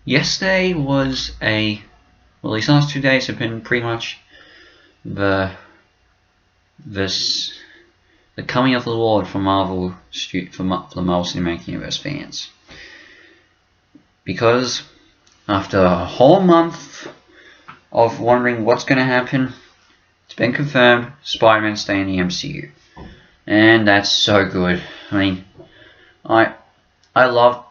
Yesterday was these last 2 days have been pretty much the coming of the Lord for Marvel for the Marvel Cinematic Universe fans, because after a whole month of wondering what's going to happen, it's been confirmed Spider-Man stay in the MCU, and that's so good. I mean, I love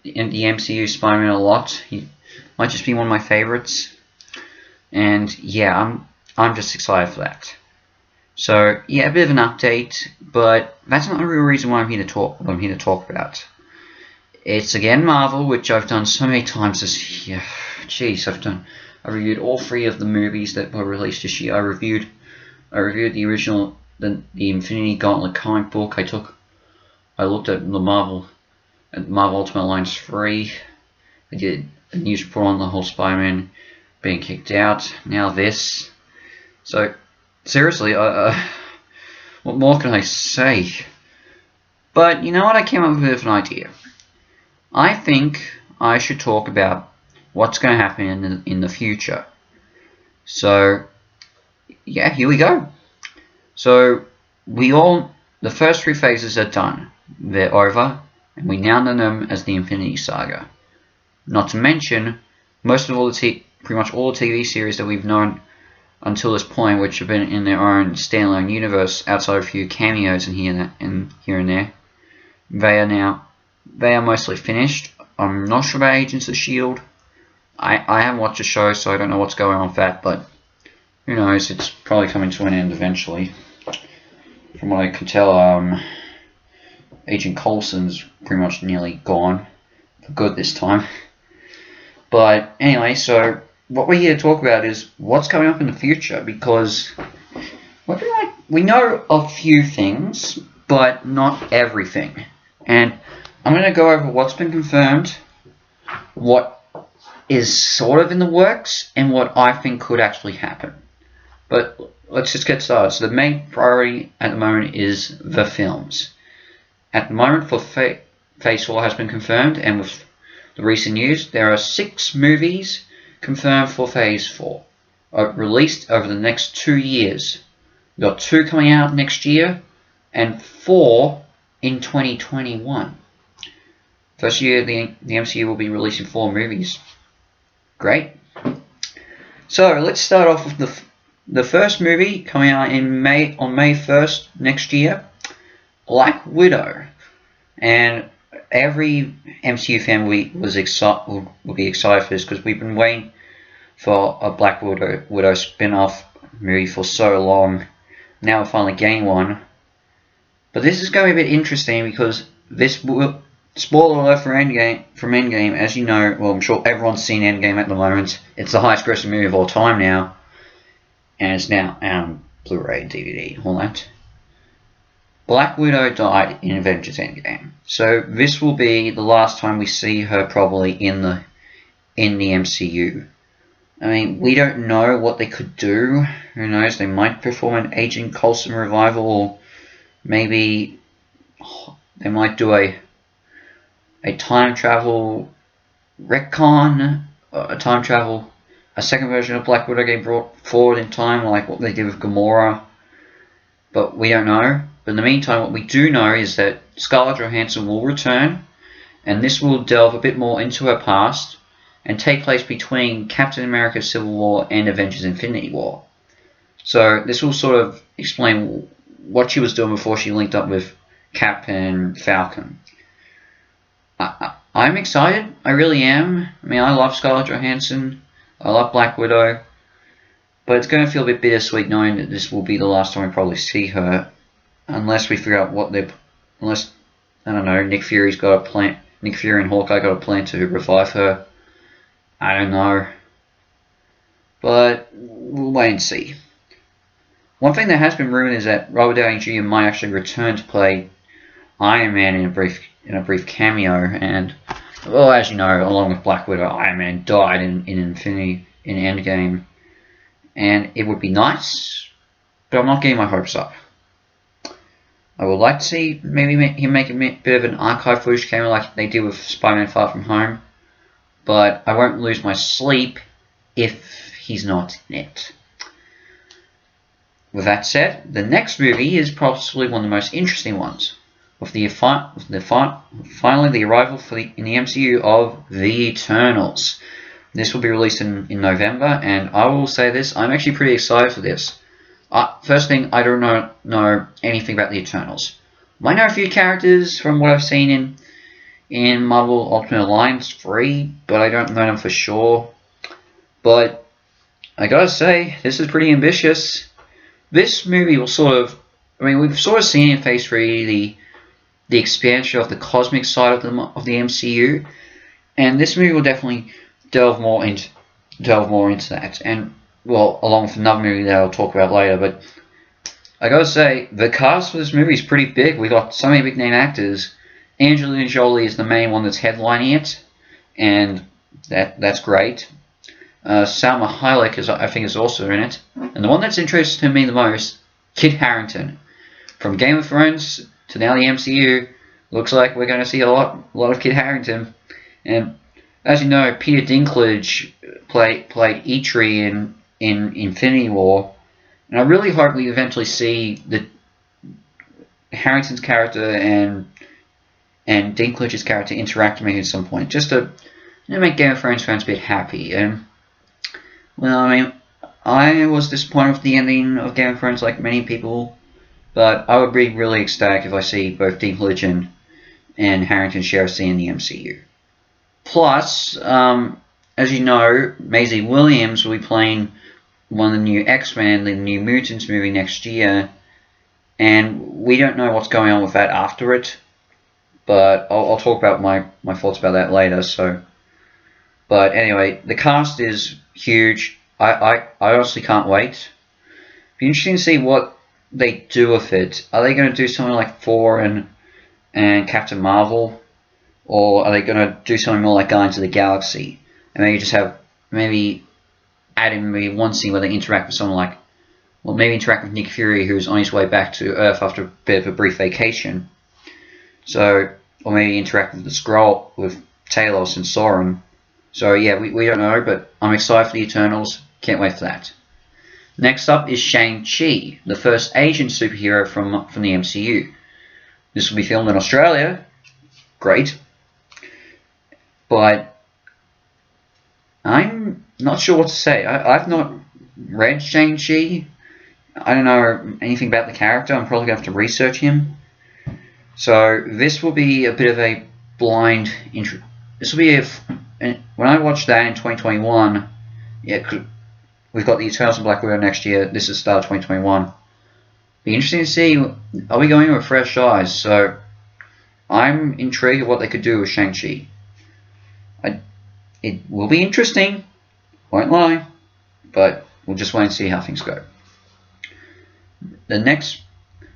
the MCU Spider-Man a lot. He might just be one of my favorites, and yeah, I'm just excited for that. So yeah, a bit of an update, but that's not the real reason why I'm here to talk about. It's again Marvel, which I've done so many times this year. Jeez, I reviewed all 3 of the movies that were released this year. I reviewed the original, the Infinity Gauntlet comic book. I looked at the Marvel Ultimate Alliance 3. I did a news report on the whole Spider-Man being kicked out. Now this. So seriously, what more can I say? But you know what? I came up with a bit of an idea. I think I should talk about what's going to happen in the future. So yeah, here we go. So the first 3 phases are done. They're over, and we now know them as the Infinity Saga. Not to mention, pretty much all the TV series that we've known until this point, which have been in their own standalone universe, outside of a few cameos in here and there, they are mostly finished. I'm not sure about Agents of S.H.I.E.L.D. I haven't watched the show, so I don't know what's going on with that, but who knows, it's probably coming to an end eventually. From what I can tell, Agent Coulson's pretty much nearly gone for good this time. But anyway, so what we're here to talk about is what's coming up in the future, because we know a few things, but not everything. And I'm going to go over what's been confirmed, what is sort of in the works, and what I think could actually happen. But let's just get started. So the main priority at the moment is the films. At the moment, for Phase 4 has been confirmed, and with the recent news, there are 6 movies confirmed for Phase 4, released over the next 2 years. We've got 2 coming out next year, and 4 in 2021. First year, the MCU will be releasing 4 movies. Great. So let's start off with the first movie coming out on May 1st next year, Black Widow. And every MCU fan will be excited for this, because we've been waiting for a Black Widow spin-off movie for so long. Now we're finally getting one. But this is going to be a bit interesting, because this will, spoiler alert from Endgame, as you know, well, I'm sure everyone's seen Endgame at the moment. It's the highest grossing movie of all time now, and it's now Blu-ray, DVD, all that. Black Widow died in Avengers Endgame, so this will be the last time we see her probably in the MCU. I mean, we don't know what they could do. Who knows? They might perform an Agent Coulson revival, or maybe they might do a time travel retcon, a second version of Black Widow getting brought forward in time, like what they did with Gamora. But we don't know. But in the meantime, what we do know is that Scarlett Johansson will return, and this will delve a bit more into her past and take place between Captain America Civil War and Avengers Infinity War. So this will sort of explain what she was doing before she linked up with Cap and Falcon. I'm excited. I really am. I mean, I love Scarlett Johansson. I love Black Widow. But it's going to feel a bit bittersweet knowing that this will be the last time we probably see her. Unless we figure out unless, I don't know, Nick Fury and Hawkeye got a plan to revive her. I don't know. But we'll wait and see. One thing that has been rumored is that Robert Downey Jr. might actually return to play Iron Man in a brief cameo, and well, as you know, along with Black Widow, Iron Man died in Endgame, and it would be nice, but I'm not getting my hopes up. I would like to see maybe him make a bit of an archive footage cameo like they did with Spider-Man Far From Home, but I won't lose my sleep if he's not in it. With that said, the next movie is possibly one of the most interesting ones, with finally the arrival in the MCU of the Eternals. This will be released in November, and I will say this, I'm actually pretty excited for this. First thing, I don't know anything about the Eternals. I know a few characters from what I've seen in Marvel Ultimate Alliance 3, but I don't know them for sure. But I gotta say, this is pretty ambitious. This movie will we've sort of seen in Phase 3 the expansion of the cosmic side of the MCU, and this movie will definitely delve more into that. And well, along with another movie that I'll talk about later. But I gotta say, the cast for this movie is pretty big. We got so many big name actors. Angelina Jolie is the main one that's headlining it, and that's great. Salma Hayek I think is also in it, and the one that's interested me the most, Kit Harington, from Game of Thrones to now the MCU. Looks like we're going to see a lot of Kit Harington, and as you know, Peter Dinklage played Eitri in Infinity War, and I really hope we eventually see the Harrington's character and Dinklage's character interact with me at some point, just to make Game of Thrones fans a bit happy. And well, I mean, I was disappointed with the ending of Game of Thrones, like many people, but I would be really ecstatic if I see both Dinklage and Harrington share a scene in the MCU. Plus, as you know, Maisie Williams will be playing one of the new X-Men, the New Mutants movie next year, and we don't know what's going on with that after it, but I'll talk about my thoughts about that later. But anyway, the cast is huge. I honestly can't wait. Be interesting to see what they do with it. Are they going to do something like Thor and Captain Marvel, or are they going to do something more like Guardians of the Galaxy, and maybe add in one scene where they interact with someone like, well, maybe interact with Nick Fury, who's on his way back to Earth after a bit of a brief vacation. So, or maybe interact with the Skrull, with Talos and Soren. So yeah, we don't know, but I'm excited for the Eternals. Can't wait for that. Next up is Shang-Chi, the first Asian superhero from the MCU. This will be filmed in Australia. Great. But I'm not sure what to say. I've not read Shang-Chi. I don't know anything about the character. I'm probably going to have to research him. So this will be a bit of a blind intro. This will be when I watched that in 2021. Yeah, we've got the Eternals and Black Widow next year. This is the start of 2021. Be interesting to see. Are we going with fresh eyes? So I'm intrigued at what they could do with Shang-Chi. It will be interesting. Won't lie, but we'll just wait and see how things go. The next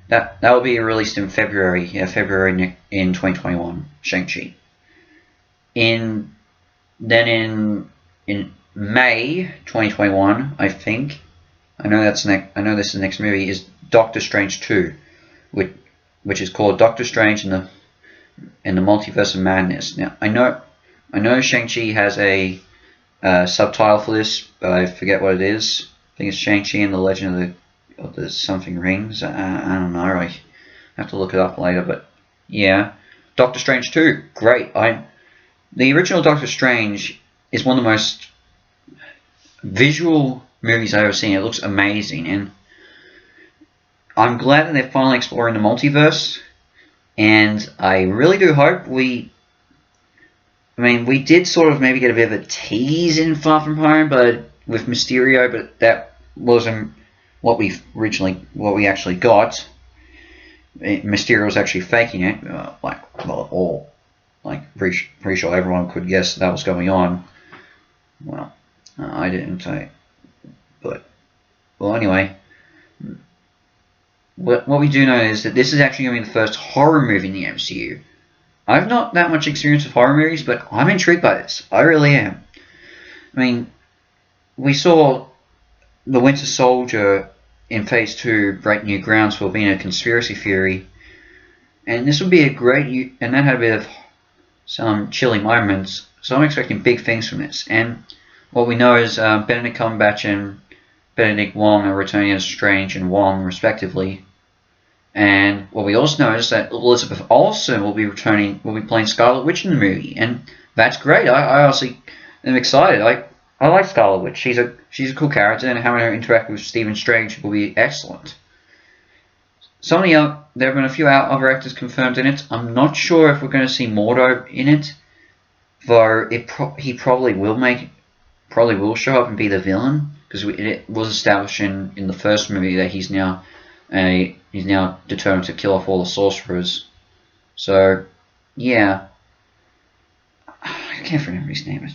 that will be released in February. Yeah, February in 2021. Shang-Chi. In May 2021, I think. I know this is the next movie is Doctor Strange 2, which is called Doctor Strange in the Multiverse of Madness. Now I know Shang-Chi has a subtitle for this, but I forget what it is. I think it's Shang-Chi and the Legend of the something rings. I don't know. I have to look it up later. But yeah, Doctor Strange 2, great. The original Doctor Strange is one of the most visual movies I've ever seen. It looks amazing, and I'm glad that they're finally exploring the multiverse. And I really do hope we did sort of maybe get a bit of a tease in Far From Home, but with Mysterio, but that wasn't what we actually got. Mysterio was actually faking it, pretty sure everyone could guess that was going on. Well, I didn't. Anyway, what we do know is that this is actually going to be the first horror movie in the MCU. I have not that much experience with horror movies, but I'm intrigued by this. I really am. I mean, we saw The Winter Soldier in Phase 2 break new grounds for being a conspiracy theory, and this would be a great, and that had a bit of some chilling moments. So I'm expecting big things from this. And what we know is Benedict Cumberbatch and Benedict Wong are returning as Strange and Wong, respectively. And what we also know is that Elizabeth Olsen will be playing Scarlet Witch in the movie, and that's great. I honestly am excited. I like Scarlet Witch. She's a cool character, and having her interact with Stephen Strange will be excellent. There have been a few other actors confirmed in it. I'm not sure if we're going to see Mordo in it, though he probably will show up and be the villain, because it was established in the first movie that he's now determined to kill off all the sorcerers. So yeah, I can't remember his name.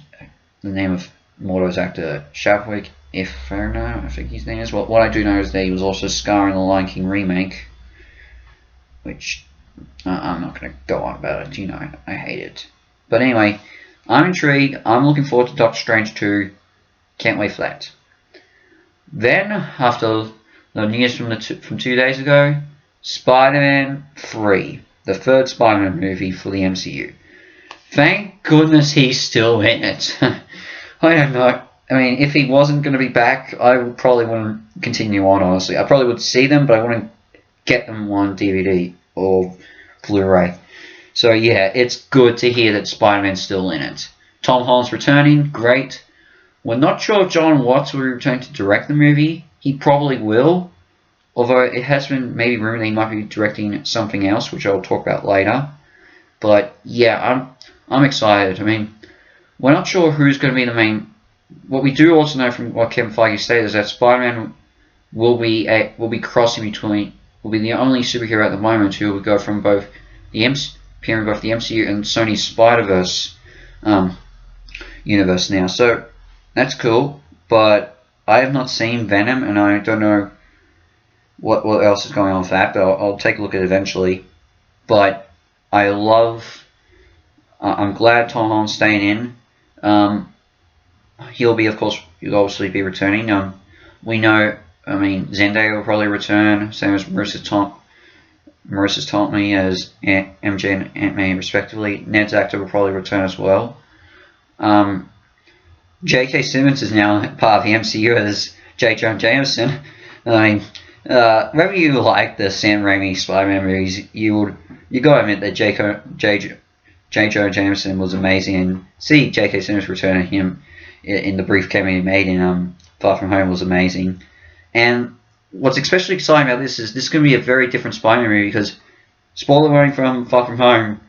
The name of Mordo's actor, Chadwick Inferno, I think his name is. What I do know is that he was also Scar in the Lion King remake, which I'm not going to go on about it. You know, I hate it. But anyway, I'm intrigued. I'm looking forward to Doctor Strange 2. Can't wait for that. Then, after the news from 2 days ago, Spider-Man 3, the third Spider-Man movie for the MCU. Thank goodness he's still in it. I don't know. I mean, if he wasn't going to be back, I probably wouldn't continue on, honestly. I probably would see them, but I wouldn't get them on DVD or Blu-ray. So yeah, it's good to hear that Spider-Man's still in it. Tom Holland's returning, great. We're not sure if John Watts will return to direct the movie. He probably will, although it has been maybe rumored that he might be directing something else, which I'll talk about later. But yeah, I'm excited. I mean, we're not sure who's going to be the main. What we do also know from what Kevin Feige stated is that Spider-Man will be crossing between. Will be the only superhero at the moment who will go from both appearing both the MCU and Sony's Spider-Verse universe now. So that's cool. But I have not seen Venom, and I don't know what else is going on with that. But I'll take a look at it eventually. But I'm glad Tom Holland's staying in. He'll obviously be returning. We know, I mean, Zendaya will probably return, same as Marissa Tomei as MJ and Aunt May respectively. Ned's actor will probably return as well. J.K. Simmons is now part of the MCU as J. Jonah Jameson. I mean, whether you like the Sam Raimi Spider-Man movies, you gotta admit that J. Jonah Jameson was amazing, and see J.K. Simmons returning him in the brief cameo he made in Far From Home was amazing. And what's especially exciting about this is going to be a very different Spider-Man movie, because, spoiler warning from Far From Home,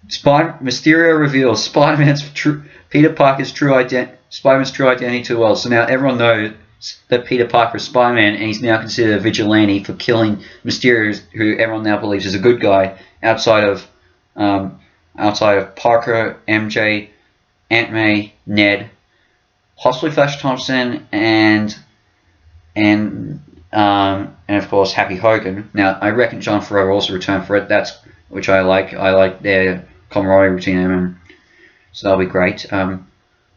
Mysterio reveals Peter Parker's Spider-Man's true identity too well. So now everyone knows that Peter Parker is Spider-Man, and he's now considered a vigilante for killing Mysterio, who everyone now believes is a good guy, outside of Parker, MJ, Aunt May, Ned, possibly Flash Thompson, and of course Happy Hogan. Now I reckon John Favreau will also return for it. Which I like. I like their camaraderie between them, and so that'll be great.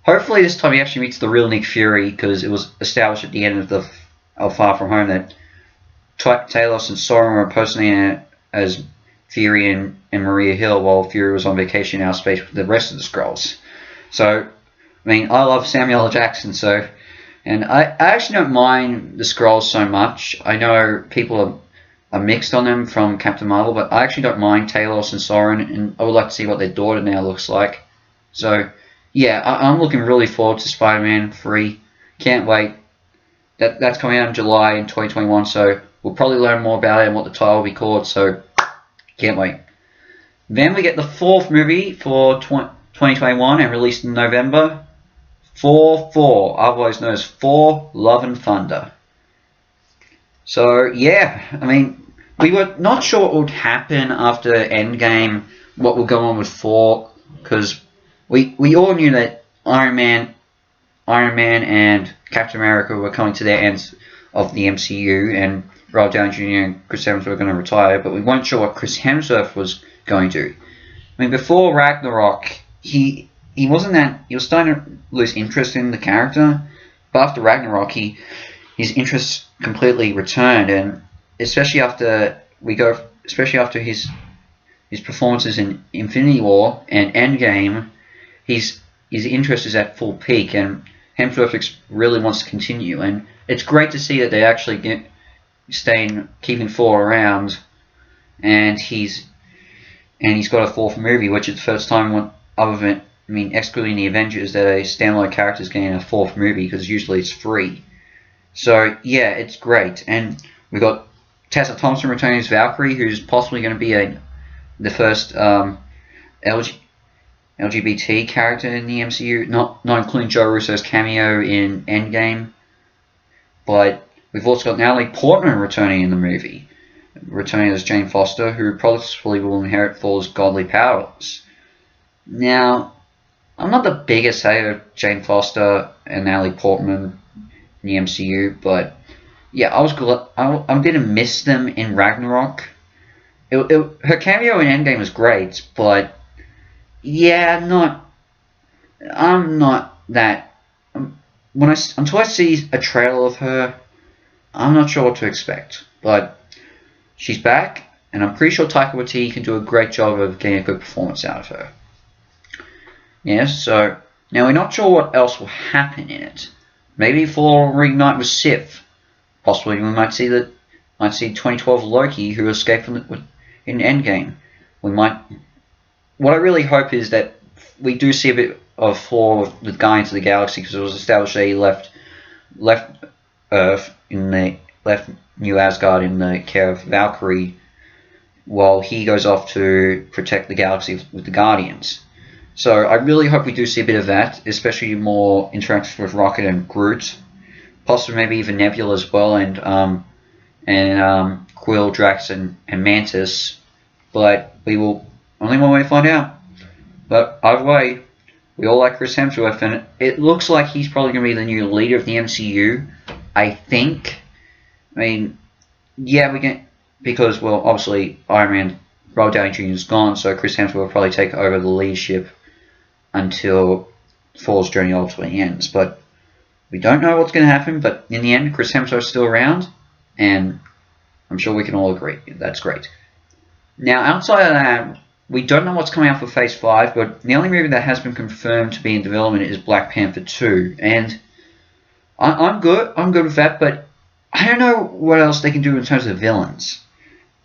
Hopefully this time he actually meets the real Nick Fury, because it was established at the end of Far From Home that Talos and Soren were impersonating as Fury and Maria Hill while Fury was on vacation in outer space with the rest of the Skrulls. So, I mean, I love Samuel L. Jackson, and I actually don't mind the Skrulls so much. I know people are mixed on them from Captain Marvel, but I actually don't mind Talos and Soren, and I would like to see what their daughter now looks like. So, yeah, I'm looking really forward to Spider-Man 3. Can't wait. That's coming out in July in 2021, so we'll probably learn more about it and what the title will be called, so can't wait. Then we get the fourth movie for 2021 and released in November, 4, otherwise known as Thor: Love and Thunder. So yeah, I mean, we were not sure what would happen after Endgame, what would go on with Thor, because we all knew that Iron Man and Captain America were coming to their ends of the MCU, and Robert Downey Jr. and Chris Hemsworth were going to retire, but we weren't sure what Chris Hemsworth was going to do. I mean, before Ragnarok, he was starting to lose interest in the character, but after Ragnarok, his interest completely returned, and especially after his performances in Infinity War and Endgame, his interest is at full peak, and Hemsworth really wants to continue. And it's great to see that they actually keeping Thor around, and he's got a fourth movie, which is the first time excluding the Avengers, that a standalone character is getting a fourth movie, because usually it's free. So yeah, it's great. And we've got Tessa Thompson returning as Valkyrie, who's possibly going to be the first LGBT character in the MCU, not including Joe Russo's cameo in Endgame. But we've also got Natalie Portman returning in the movie, returning as Jane Foster, who possibly will inherit Thor's godly powers. Now, I'm not the biggest hater of Jane Foster and Natalie Portman in the MCU, but yeah, I didn't miss them in Ragnarok. Her cameo in Endgame was great, but yeah, I'm not that. Until I see a trailer of her, I'm not sure what to expect. But she's back, and I'm pretty sure Taika Waititi can do a great job of getting a good performance out of her. Yes, so now we're not sure what else will happen in it. Maybe Thor will reunite with Sif. Possibly we might see 2012 Loki, who escaped in Endgame. What I really hope is that we do see a bit of Thor with Guardians of the Galaxy, because it was established that he left Earth left New Asgard in the care of Valkyrie, while he goes off to protect the galaxy with the Guardians. So I really hope we do see a bit of that, especially more interactions with Rocket and Groot, possibly maybe even Nebula as well, and Quill, Drax, and Mantis. But we will only one way to find out. But either way, we all like Chris Hemsworth, and it looks like he's probably going to be the new leader of the MCU, I think. I mean, yeah, because, well, obviously Iron Man, Robert Downey Jr. is gone, so Chris Hemsworth will probably take over the leadership until Thor's journey ultimately ends. But we don't know what's going to happen, but in the end, Chris Hemsworth's still around, and I'm sure we can all agree. That's great. Now, outside of that, we don't know what's coming out for Phase 5, but the only movie that has been confirmed to be in development is Black Panther 2, and I'm good with that, but I don't know what else they can do in terms of villains.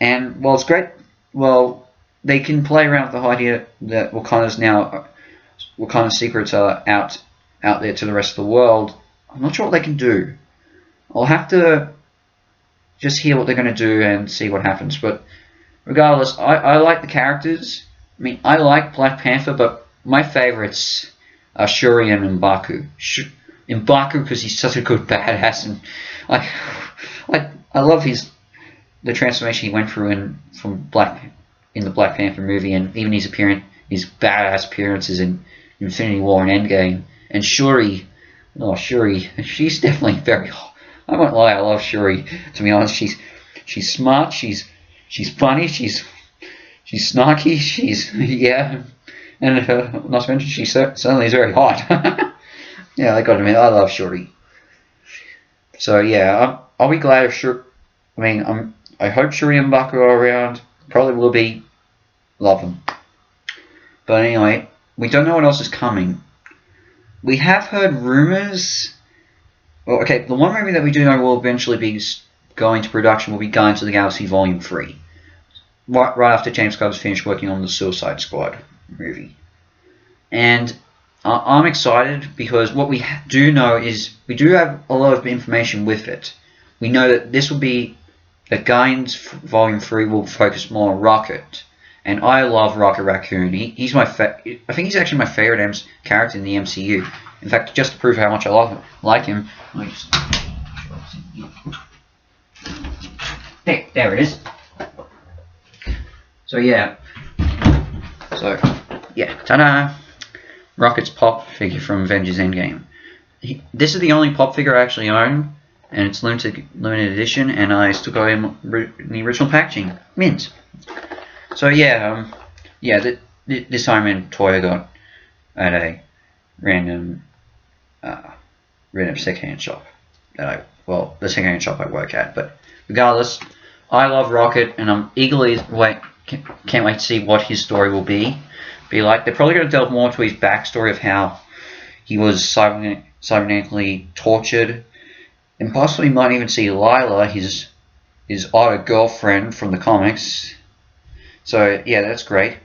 And while it's great, well, they can play around with the idea that Wakanda's secrets are out there to the rest of the world. I'm not sure what they can do. I'll have to just hear what they're going to do and see what happens. But regardless, I like the characters. I mean, I like Black Panther, but my favorites are Shuri and M'Baku. M'Baku because he's such a good badass, and I love the transformation he went through in the Black Panther movie, and even his badass appearances in Infinity War and Endgame. And Shuri, she's definitely very. I won't lie, I love Shuri. To be honest, she's smart, she's funny, she's snarky, yeah, and not to mention she certainly is very hot. Yeah, I got to admit, I love Shuri. So yeah, I'll be glad if Shuri. I hope Shuri and M'Baku are around. Probably will be. Love them. But anyway, we don't know what else is coming. We have heard rumors. Well, okay, the one movie that we do know will eventually be going to production will be Guardians of the Galaxy Volume 3. Right after James Gunn's finished working on the Suicide Squad movie. And I'm excited because what we do know is we do have a lot of information with it. We know that Guardians Volume 3 will focus more on Rocket. And I love Rocket Raccoon. He's I think he's actually my favorite character in the MCU. In fact, just to prove how much I like him, there it is. So yeah, ta-da! Rocket's pop figure from Avengers Endgame. This is the only pop figure I actually own, and it's limited edition, and I still got him in the original packaging, mint. So yeah, this Iron Man toy I got at a random secondhand shop the secondhand shop I work at. But regardless, I love Rocket, and I'm eagerly can't wait to see what his story will be like. They're probably going to delve more into his backstory of how he was cybernetically tortured, and possibly might even see Lila, his older girlfriend from the comics. So yeah, that's great.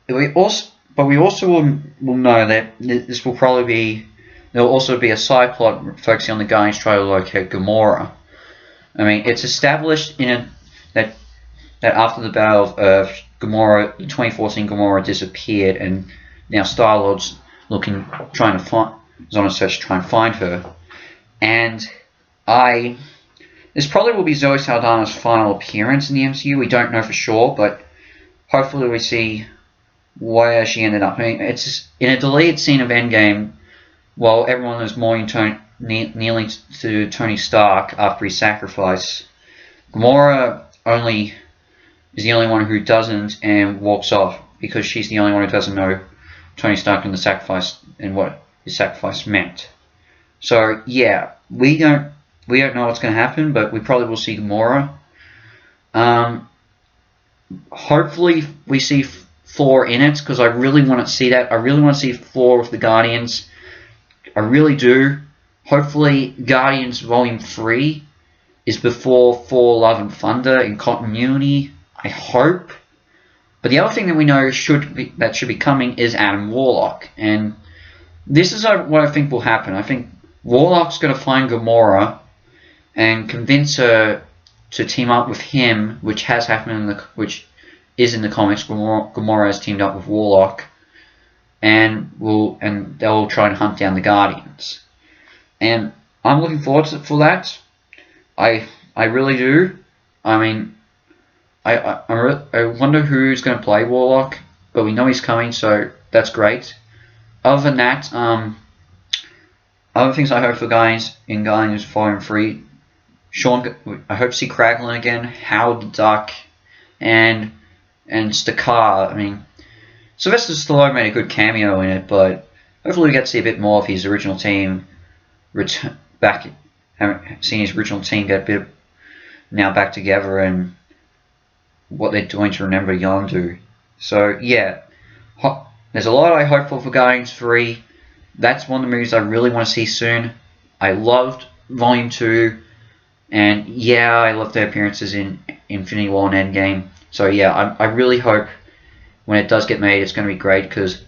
But we also will know that this will probably be, there will also be a side plot focusing on the Guardians trying to locate Gamora. I mean, it's established that after the Battle of Earth, Gamora, the 2014 Gamora disappeared, and now Star-Lord's is on a search to try and find her. And this probably will be Zoe Saldana's final appearance in the MCU. We don't know for sure, but hopefully we see where she ended up. I mean, it's just, in a deleted scene of Endgame, while everyone is mourning kneeling to Tony Stark after his sacrifice, Gamora is the only one who doesn't and walks off, because she's the only one who doesn't know Tony Stark and the sacrifice and what his sacrifice meant. So yeah, we don't know what's going to happen, but we probably will see Gamora. Hopefully we see Thor in it, because I really want to see that. I really want to see Thor with the Guardians. I really do. Hopefully Guardians Volume 3 is before Thor Love and Thunder in continuity. I hope. But the other thing that we know should be coming is Adam Warlock, and this is what I think will happen. I think Warlock's going to find Gamora and convince her to team up with him, which has happened which is in the comics. Gamora has teamed up with Warlock, and they'll try and hunt down the Guardians. And I'm looking forward for that. I really do. I mean, I wonder who's going to play Warlock, but we know he's coming, so that's great. Other than that, other things I hope for Guardians Volume 3, I hope to see Kraglin again, Howard the Duck, and Stakar. I mean, Sylvester Stallone made a good cameo in it, but hopefully we get to see a bit more of his original team seeing his original team get now back together, and what they're doing to remember Yondu. So yeah, there's a lot I hope for Guardians 3. That's one of the movies I really want to see soon. I loved Volume 2, and yeah, I loved their appearances in Infinity War and Endgame. So yeah, I really hope when it does get made, it's going to be great, because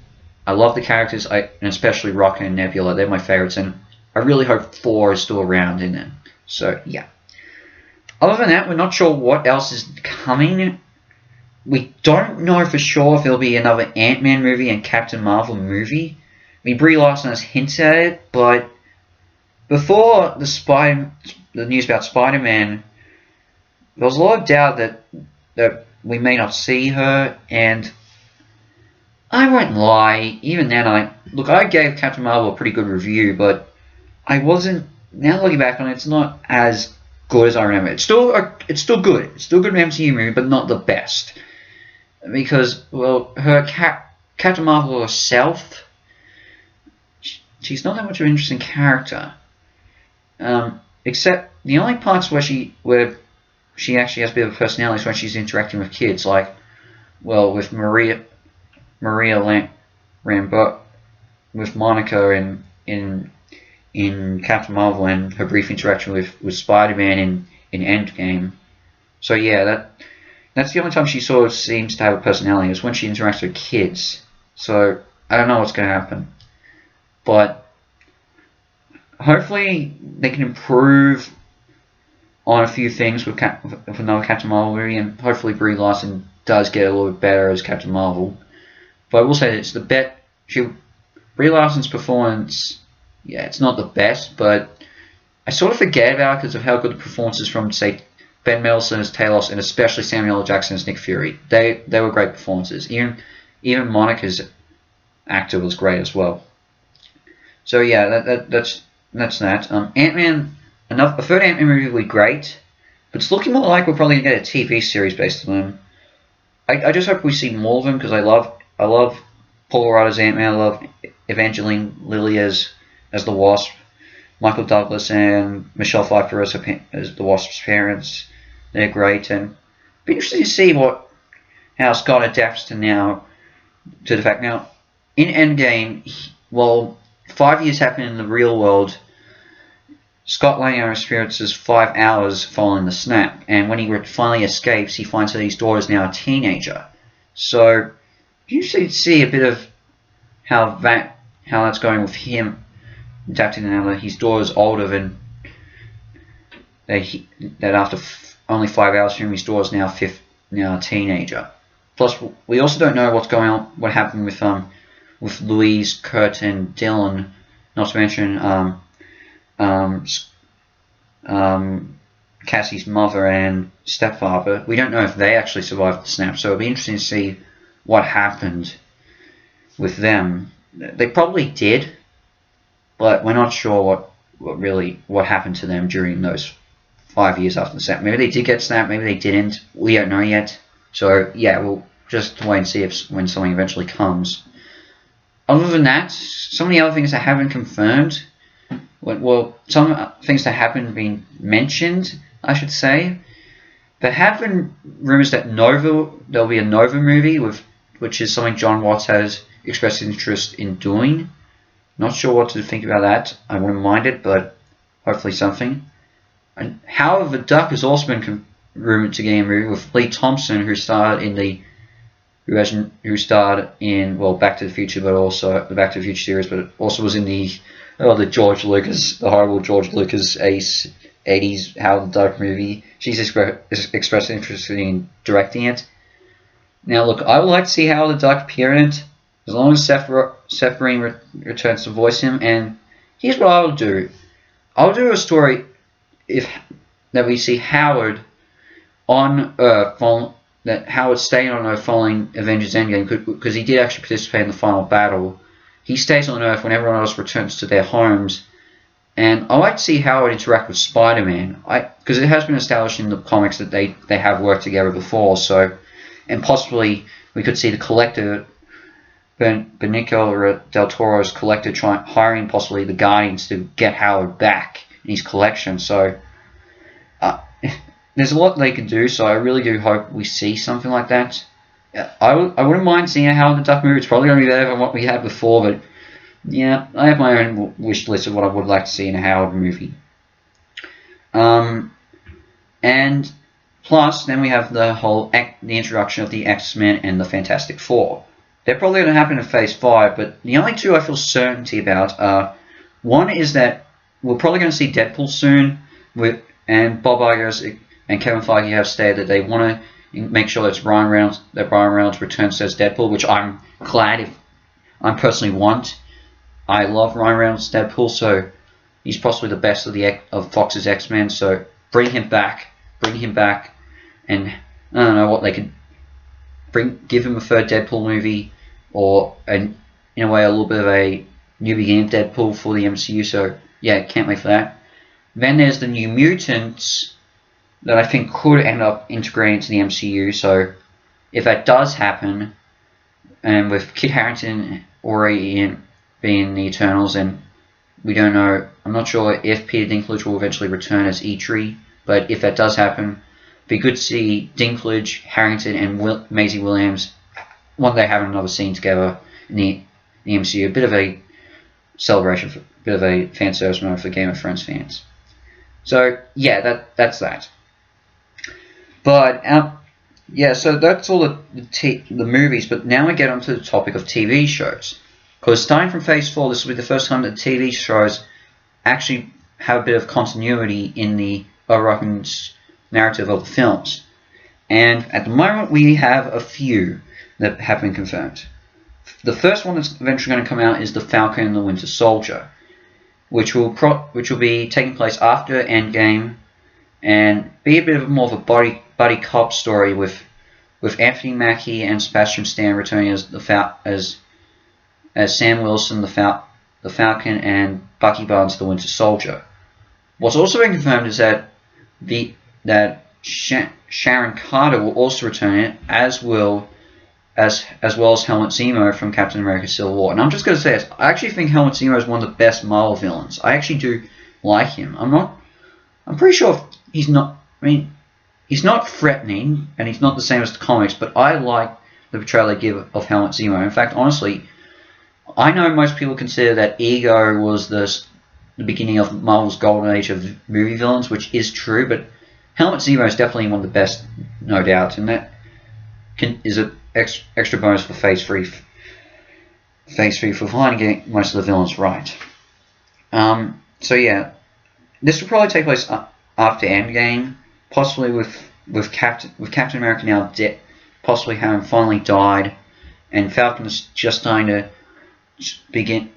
I love the characters, and especially Rocket and Nebula. They're my favorites, and I really hope Thor is still around in them. So yeah. Other than that, we're not sure what else is coming. We don't know for sure if there'll be another Ant-Man movie and Captain Marvel movie. I mean, Brie Larson has hinted at it, but before the news about Spider-Man, there was a lot of doubt that we may not see her, and I won't lie, even then I gave Captain Marvel a pretty good review, but I wasn't, now looking back on it, it's not as good as I remember. It's still good. It's still good an MCU movie, but not the best. Because, well, her Captain Marvel herself, she's not that much of an interesting character. Except the only parts where she actually has a bit of a personality is when she's interacting with kids, like, well, with Maria Rambeau, with Monica in Captain Marvel, and her brief interaction with Spider-Man in Endgame. So yeah, that's the only time she sort of seems to have a personality, is when she interacts with kids. So I don't know what's going to happen, but hopefully they can improve on a few things with another Captain Marvel movie, and hopefully Brie Larson does get a little bit better as Captain Marvel. But I will say this, Brie Larson's performance, yeah, it's not the best, but I sort of forget about it because of how good the performances from, say, Ben Mendelsohn as Talos, and especially Samuel L. Jackson as Nick Fury. They were great performances. Even Monica's actor was great as well. So yeah, that's that. Ant-Man, a third Ant-Man movie would be great, but it's looking more like we're probably going to get a TV series based on them. I just hope we see more of them, because I love Paul Rudd as Ant-Man. I love Evangeline Lilly as the Wasp, Michael Douglas and Michelle Pfeiffer as the Wasp's parents. They're great, and it'd be interesting to see what how Scott adapts to the fact now in Endgame. Well, 5 years happen in the real world. Scott Lang experiences 5 hours following the snap, and when he finally escapes, he finds that his daughter is now a teenager. So you see a bit of how that's going with him adapting now that his daughter's older than that after only 5 hours from his daughter's now a teenager. Plus, we also don't know what's going on, what happened with Louise, Kurt, and Dylan. Not to mention Cassie's mother and stepfather. We don't know if they actually survived the snap, so it'll be interesting to see what happened with them. They probably did, but we're not sure what happened to them during those 5 years after the snap. Maybe they did get snapped, maybe they didn't. We don't know yet. So yeah, we'll just wait and see when something eventually comes. Other than that, some of the other things that haven't confirmed. Well, some things that haven't been mentioned, I should say. There have been rumors that there'll be a Nova movie which is something John Watts has expressed interest in doing. Not sure what to think about that. I wouldn't mind it, but hopefully something. And Howard the Duck has also been rumored to get a movie with Lee Thompson, who starred in Back to the Future, but also the Back to the Future series, but also was in the horrible George Lucas 80s Howard the Duck movie. She's expressed interest in directing it. Now, look, I would like to see Howard the Duck appear in it, as long as Seth Green returns to voice him. And here's what I will do: I'll do a story that we see Howard on Earth, that Howard staying on Earth following Avengers Endgame, because he did actually participate in the final battle. He stays on Earth when everyone else returns to their homes. And I like to see Howard interact with Spider-Man, because it has been established in the comics that they have worked together before. So, and possibly we could see the Collector, Benicio del Toro's Collector, hiring possibly the Guardians to get Howard back in his collection. So there's a lot they can do. So I really do hope we see something like that. I wouldn't mind seeing a Howard the Duck movie. It's probably going to be better than what we had before, but yeah, I have my own wish list of what I would like to see in a Howard movie. And plus, then we have the introduction of the X-Men and the Fantastic Four. They're probably going to happen in Phase 5, but the only two I feel certainty about are, one is that we're probably going to see Deadpool soon, and Bob Iger and Kevin Feige have stated that they want to make sure that Ryan Reynolds returns as Deadpool, which I'm glad if I personally want. I love Ryan Reynolds' Deadpool, so he's possibly the best of Fox's X-Men. So bring him back, and I don't know what they could give him a third Deadpool movie, or in a way a little bit of a new beginning of Deadpool for the MCU. So yeah, can't wait for that. Then there's the New Mutants that I think could end up integrating into the MCU. So if that does happen, and with Kit Harington already being in the Eternals, and we don't know, I'm not sure if Peter Dinklage will eventually return as Eitri, but if that does happen, it'd be good to see Dinklage, Harington, and Maisie Williams one day having another scene together in the MCU. A bit of a celebration, a bit of a fan service moment for Game of Thrones fans. So yeah, that's that. But yeah, so that's all the movies. But now we get onto the topic of TV shows. Because starting from Phase 4, this will be the first time that TV shows actually have a bit of continuity in the overarching narrative of the films. And at the moment, we have a few that have been confirmed. The first one that's eventually going to come out is The Falcon and the Winter Soldier, which will be taking place after Endgame, and be a bit of more of a buddy cop story with Anthony Mackie and Sebastian Stan returning as Sam Wilson, the Falcon, and Bucky Barnes, the Winter Soldier. What's also been confirmed is that Sharon Carter will also return it, as well as Helmut Zemo from Captain America: Civil War. And I'm just going to say this: I actually think Helmut Zemo is one of the best Marvel villains. I actually do like him. I'm pretty sure he's not. I mean, he's not threatening, and he's not the same as the comics, but I like the portrayal they give of Helmut Zemo. In fact, honestly, I know most people consider that Ego was the beginning of Marvel's golden age of movie villains, which is true, but Helmut Zemo is definitely one of the best, no doubt, and that is an extra bonus for Phase 3 for finally getting most of the villains right. So yeah, this will probably take place after Endgame, possibly with Captain America now dead, possibly having finally died, and Falcon is just starting to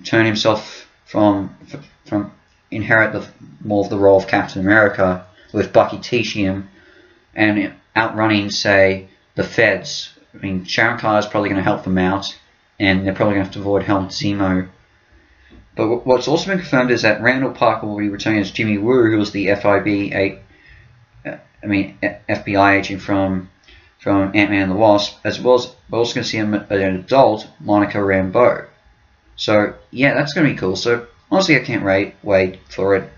turn himself from inherit more of the role of Captain America, with Bucky teaching him and outrunning, say, the Feds. I mean, Sharon Carter is probably going to help them out, and they're probably going to have to avoid Helmut Zemo. But what's also been confirmed is that Randall Parker will be returning as Jimmy Woo, who was the FBI agent from Ant-Man and the Wasp, as well as we're also going to see an adult Monica Rambeau. So yeah, that's going to be cool. So honestly, I can't wait for it.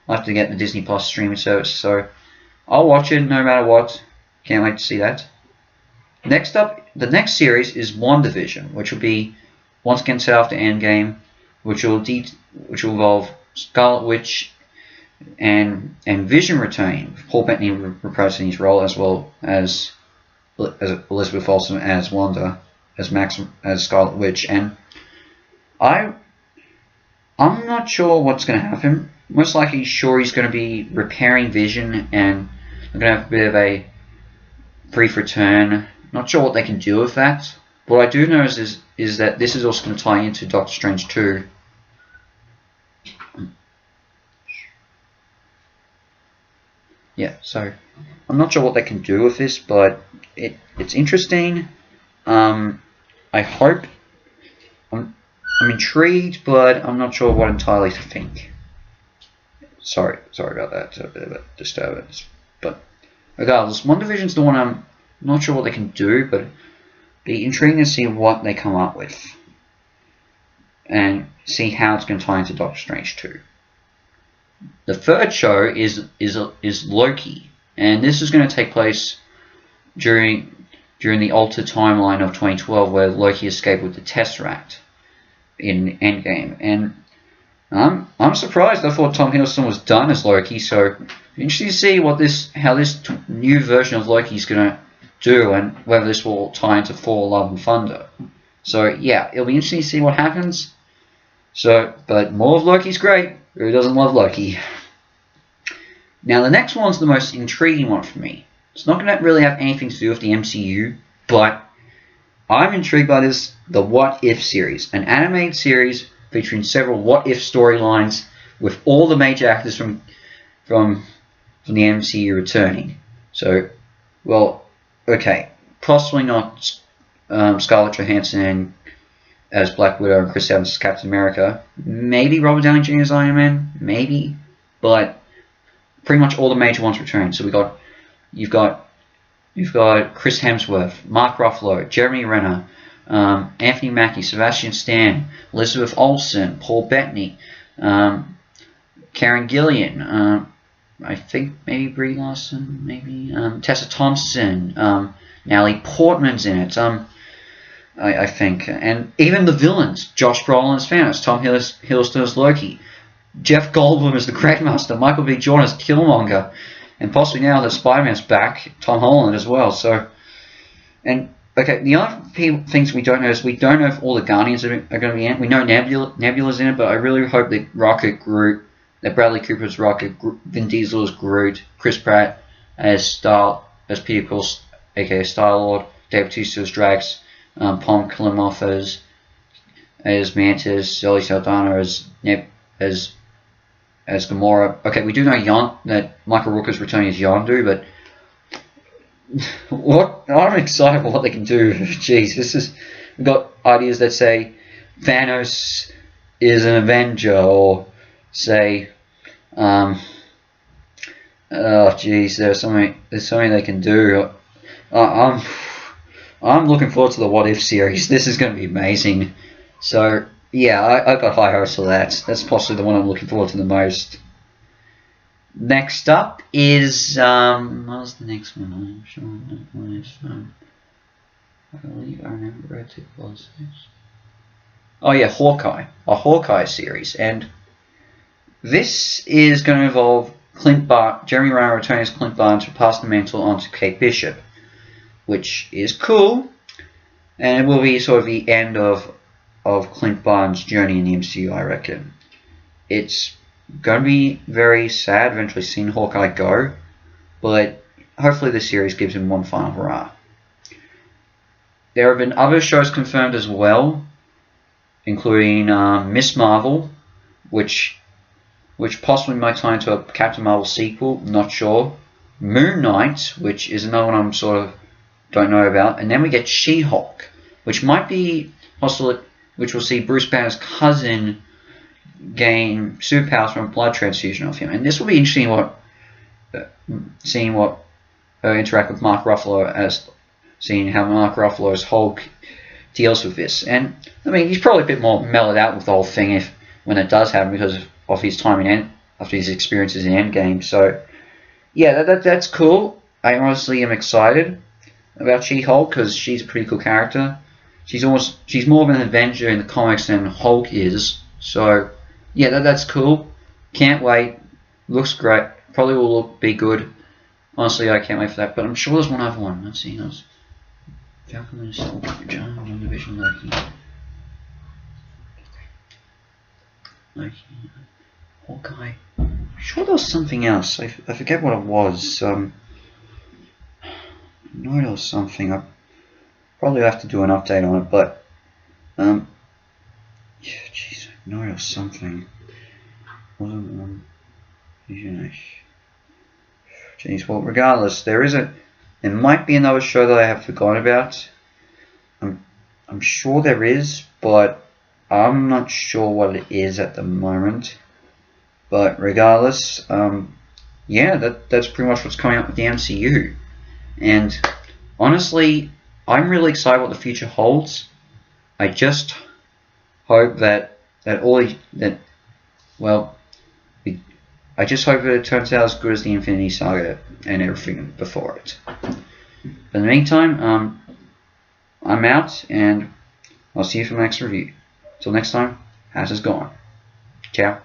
I'll have to get the Disney Plus streaming service, so I'll watch it no matter what. Can't wait to see that. Next up, the next series is WandaVision, which will be once again set after Endgame, which will involve Scarlet Witch and Vision returning, Paul Bettany reprising his role, as well as Elizabeth Olsen as Wanda, as Scarlet Witch, and I'm not sure what's going to happen. Most likely, sure, he's going to be repairing Vision, and they're going to have a bit of a brief return. Not sure what they can do with that. What I do know is that this is also going to tie into Doctor Strange 2. Yeah, so I'm not sure what they can do with this, but it's interesting. I hope. I'm intrigued, but I'm not sure what entirely to think. Sorry about that. It's a bit of a disturbance. But regardless, WandaVision's the one I'm not sure what they can do, but it'd be intriguing to see what they come up with and see how it's going to tie into Doctor Strange 2. The third show is Loki, and this is going to take place during the altered timeline of 2012, where Loki escaped with the Tesseract in Endgame, and I'm surprised. I thought Tom Hiddleston was done as Loki, so interesting to see how this new version of Loki is going to do, and whether this will tie into Thor: Love and Thunder. So yeah, it'll be interesting to see what happens. So, but more of Loki's great. Who doesn't love Loki? Now the next one's the most intriguing one for me. It's not going to really have anything to do with the MCU, but I'm intrigued by this, the What If series, an animated series featuring several what if storylines with all the major actors from the MCU returning. So, well, okay, possibly not Scarlett Johansson as Black Widow and Chris Evans as Captain America. Maybe Robert Downey Jr. as Iron Man, maybe, but pretty much all the major ones return. So you've got Chris Hemsworth, Mark Ruffalo, Jeremy Renner, Anthony Mackie, Sebastian Stan, Elizabeth Olsen, Paul Bettany, Karen Gillian, I think maybe Brie Larson, maybe Tessa Thompson, Natalie Portman's in it. I think, and even the villains: Josh Brolin as Thanos, Tom Hiddleston as Loki, Jeff Goldblum as the Grandmaster, Michael B. Jordan as Killmonger, and possibly now that Spider-Man's back, Tom Holland as well. So, and okay, the other things we don't know is we don't know if all the Guardians are going to be in it. We know Nebula's in it, but I really hope that Rocket, Groot, that Bradley Cooper as Rocket, Vin Diesel as Groot, Chris Pratt as Peter Quill, aka Star-Lord, Dave Bautista as Drax, Pom Klimov as Mantis, Zoe Saldana as Gamora. Okay, we do know that Michael Rooker's returning as Yondu, but I'm excited for what they can do. Jeez, we've got ideas that say Thanos is an Avenger, or say, oh jeez, there's so many they can do. I'm looking forward to the What If series. This is going to be amazing. So yeah, I've got high hopes for that. That's possibly the one I'm looking forward to the most. Next up is what was the next one? I'm sure that was I believe I remember it was this. Oh yeah, Hawkeye, a Hawkeye series, and this is going to involve Jeremy Renner returning as Clint Barnes to pass the mantle on to Kate Bishop, which is cool, and it will be sort of the end of Clint Barnes' journey in the MCU, I reckon. It's going to be very sad eventually seeing Hawkeye go, but hopefully the series gives him one final hurrah. There have been other shows confirmed as well, including Miss Marvel, which possibly might tie into a Captain Marvel sequel, not sure. Moon Knight, which is another one I'm sort of don't know about, and then we get She-Hulk, which might be possible, which will see Bruce Banner's cousin gain superpowers from a blood transfusion of him, and this will be interesting. Seeing what interact with Mark Ruffalo, as seeing how Mark Ruffalo's Hulk deals with this, and I mean he's probably a bit more mellowed out with the whole thing when it does happen because of his time after his experiences in Endgame. So yeah, that's cool. I honestly am excited about She-Hulk because she's a pretty cool character. She's more of an Avenger in the comics than Hulk is. So yeah, that's cool. Can't wait. Looks great. Probably will be good. Honestly, I can't wait for that. But I'm sure there's one other one. Let's see. Falcon and Soldier, Division, Loki, Hawkeye. I'm sure there was something else. I forget what it was. I know there was something. I probably have to do an update on it, but yeah, jeez, I know there was something. Wasn't jeez, well, regardless, there might be another show that I have forgotten about. I'm sure there is, but I'm not sure what it is at the moment. But regardless, yeah, that's pretty much what's coming up with the MCU. And honestly, I'm really excited what the future holds. I just hope I just hope that it turns out as good as the Infinity Saga and everything before it. But in the meantime, I'm out, and I'll see you for the next review. Till next time, House is gone. Ciao.